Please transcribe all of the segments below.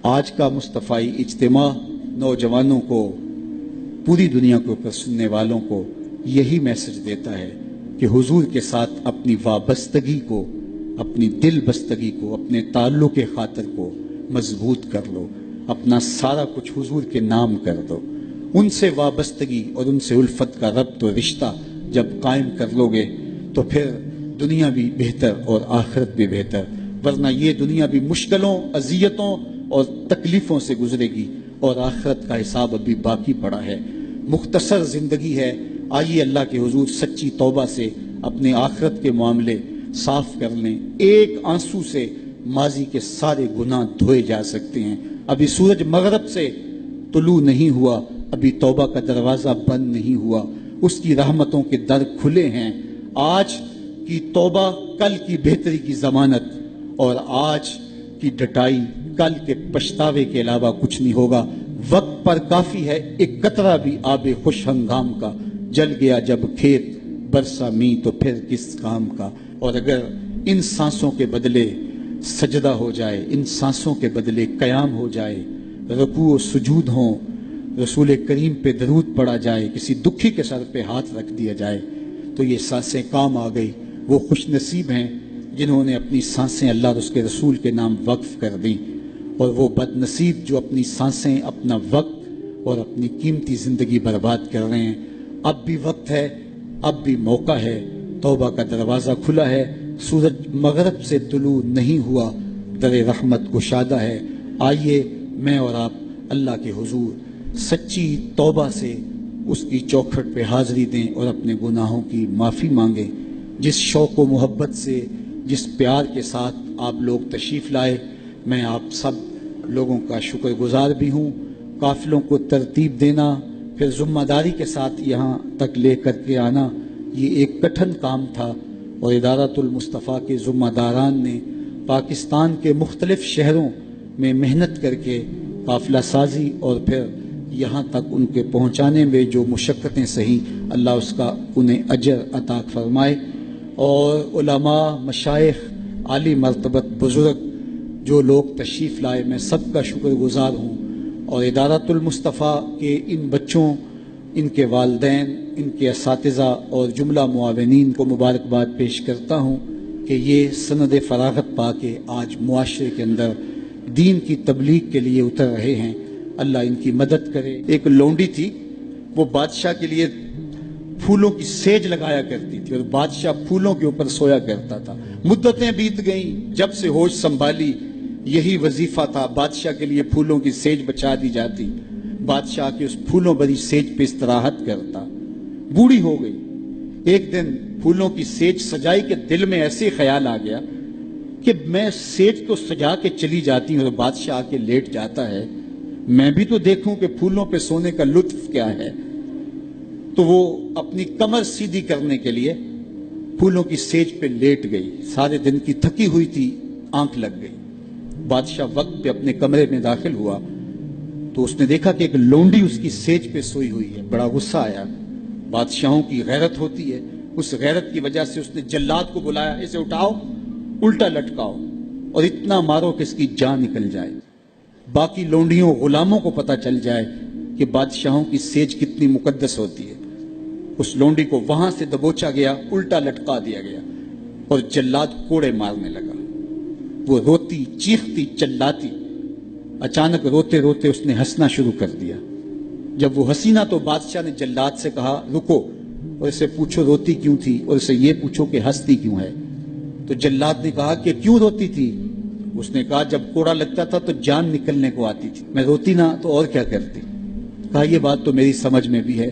آج کا مصطفی اجتماع نوجوانوں کو، پوری دنیا کے اوپر سننے والوں کو یہی میسج دیتا ہے کہ حضور کے ساتھ اپنی وابستگی کو، اپنی دل بستگی کو، اپنے تعلق خاطر کو مضبوط کر لو، اپنا سارا کچھ حضور کے نام کر دو۔ ان سے وابستگی اور ان سے الفت کا ربط و رشتہ جب قائم کر لو گے تو پھر دنیا بھی بہتر اور آخرت بھی بہتر، ورنہ یہ دنیا بھی مشکلوں، اذیتوں اور تکلیفوں سے گزرے گی اور آخرت کا حساب ابھی باقی پڑا ہے۔ مختصر زندگی ہے، آئیے اللہ کے حضور سچی توبہ سے اپنے آخرت کے معاملے صاف کر لیں۔ ایک آنسو سے ماضی کے سارے گناہ دھوئے جا سکتے ہیں۔ ابھی سورج مغرب سے طلوع نہیں ہوا، ابھی توبہ کا دروازہ بند نہیں ہوا، اس کی رحمتوں کے در کھلے ہیں۔ آج کی توبہ کل کی بہتری کی ضمانت، اور آج کی ڈٹائی کل کے پچھتاوے کے علاوہ کچھ نہیں ہوگا۔ وقت پر کافی ہے، ایک قطرہ بھی آب خوش ہنگام کا، جل گیا جب کھیت برسا می تو پھر کس کام کا۔ اور اگر ان سانسوں کے بدلے سجدہ ہو جائے، ان سانسوں کے بدلے قیام ہو جائے، رکوع و سجود ہوں، رسول کریم پہ درود پڑا جائے، کسی دکھی کے سر پہ ہاتھ رکھ دیا جائے، تو یہ سانسیں کام آ گئی۔ وہ خوش نصیب ہیں جنہوں نے اپنی سانسیں اللہ اور اس کے رسول کے نام وقف کر دیں، اور وہ بد نصیب جو اپنی سانسیں، اپنا وقت اور اپنی قیمتی زندگی برباد کر رہے ہیں۔ اب بھی وقت ہے، اب بھی موقع ہے، توبہ کا دروازہ کھلا ہے، سورج مغرب سے طلوع نہیں ہوا، در رحمت گشادہ ہے۔ آئیے میں اور آپ اللہ کے حضور سچی توبہ سے اس کی چوکھٹ پہ حاضری دیں اور اپنے گناہوں کی معافی مانگیں۔ جس شوق و محبت سے، جس پیار کے ساتھ آپ لوگ تشریف لائے، میں آپ سب لوگوں کا شکر گزار بھی ہوں۔ قافلوں کو ترتیب دینا، پھر ذمہ داری کے ساتھ یہاں تک لے کر کے آنا، یہ ایک کٹھن کام تھا، اور ادارۃ المصطفیٰ کے ذمہ داران نے پاکستان کے مختلف شہروں میں محنت کر کے قافلہ سازی اور پھر یہاں تک ان کے پہنچانے میں جو مشقتیں سہی، اللہ اس کا انہیں اجر عطا فرمائے۔ اور علماء، مشائخ، عالی مرتبت بزرگ جو لوگ تشریف لائے، میں سب کا شکر گزار ہوں، اور ادارۃ المصطفیٰ کے ان بچوں، ان کے والدین، ان کے اساتذہ اور جملہ معاونین کو مبارکباد پیش کرتا ہوں کہ یہ سند فراغت پا کے آج معاشرے کے اندر دین کی تبلیغ کے لیے اتر رہے ہیں۔ اللہ ان کی مدد کرے۔ ایک لونڈی تھی، وہ بادشاہ کے لیے پھولوں کی سیج لگایا کرتی تھی، اور بادشاہ پھولوں کے اوپر سویا کرتا تھا۔ مدتیں بیت گئیں، جب سے ہوش سنبھالی یہی وظیفہ تھا، بادشاہ کے لیے پھولوں کی سیج بچا دی جاتی، بادشاہ کے اس پھولوں بھری سیج پہ استراحت کرتا۔ بوڑھی ہو گئی، ایک دن پھولوں کی سیج سجائی کہ دل میں ایسے خیال آ گیا کہ میں سیج تو سجا کے چلی جاتی ہوں اور بادشاہ آ کے لیٹ جاتا ہے، میں بھی تو دیکھوں کہ پھولوں پہ سونے کا لطف کیا ہے۔ تو وہ اپنی کمر سیدھی کرنے کے لیے پھولوں کی سیج پہ لیٹ گئی۔ سارے دن کی تھکی ہوئی تھی، آنکھ لگ گئی۔ بادشاہ وقت پہ اپنے کمرے میں داخل ہوا تو اس نے دیکھا کہ ایک لونڈی اس کی سیج پہ سوئی ہوئی ہے۔ بڑا غصہ آیا، بادشاہوں کی غیرت ہوتی ہے، اس غیرت کی وجہ سے اس نے جلاد کو بلایا، اسے اٹھاؤ، الٹا لٹکاؤ اور اتنا مارو کہ اس کی جان نکل جائے، باقی لونڈیوں غلاموں کو پتہ چل جائے کہ بادشاہوں کی سیج کتنی مقدس ہوتی ہے۔ اس لونڈی کو وہاں سے دبوچا گیا، الٹا لٹکا دیا گیا، اور جلاد کوڑے مارنے لگا۔ وہ روتی، چیختی، چلاتی، اچانک روتے روتے اس نے ہنسنا شروع کر دیا۔ جب وہ ہنسی نہ تو بادشاہ نے جلاد سے کہا رکو، اور اسے پوچھو روتی کیوں تھی، اور اسے یہ پوچھو کہ ہنستی کیوں ہے۔ تو جلاد نے کہا کہ کیوں روتی تھی؟ اس نے کہا جب کوڑا لگتا تھا تو جان نکلنے کو آتی تھی، میں روتی نہ تو اور کیا کرتی۔ کہا یہ بات تو میری سمجھ میں بھی ہے،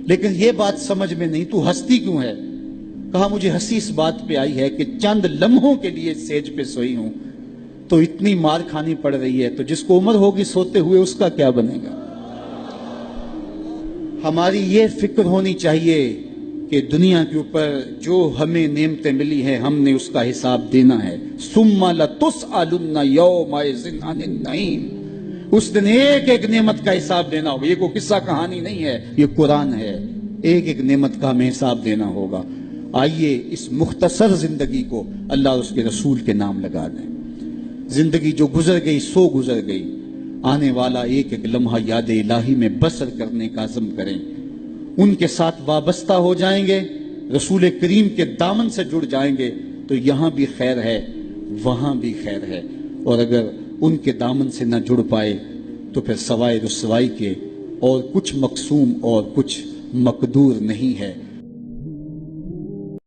لیکن یہ بات سمجھ میں نہیں، تو ہنستی کیوں ہے؟ کہا مجھے ہنسی اس بات پہ آئی ہے کہ چند لمحوں کے لیے سیج پہ سوئی ہوں تو اتنی مار کھانی پڑ رہی ہے، تو جس کو عمر ہوگی سوتے ہوئے اس کا کیا بنے گا۔ ہماری یہ فکر ہونی چاہیے کہ دنیا کے اوپر جو ہمیں نعمتیں ملی ہیں ہم نے اس کا حساب دینا ہے۔ ثم لتسألن یومئذ عن النعیم، اس دن ایک ایک نعمت کا حساب دینا ہوگا۔ یہ کوئی قصہ کہانی نہیں ہے، یہ قرآن ہے۔ ایک ایک نعمت کا ہمیں حساب دینا ہوگا۔ آئیے اس مختصر زندگی کو اللہ اور اس کے رسول کے نام لگا دیں۔ زندگی جو گزر گئی سو گزر گئی، آنے والا ایک ایک لمحہ یاد الہی میں بسر کرنے کا عزم کریں، ان کے ساتھ وابستہ ہو جائیں گے، رسول کریم کے دامن سے جڑ جائیں گے تو یہاں بھی خیر ہے، وہاں بھی خیر ہے، اور اگر ان کے دامن سے نہ جڑ پائے تو پھر سوائے رسوائی کے اور کچھ مقسوم اور کچھ مقدور نہیں ہے۔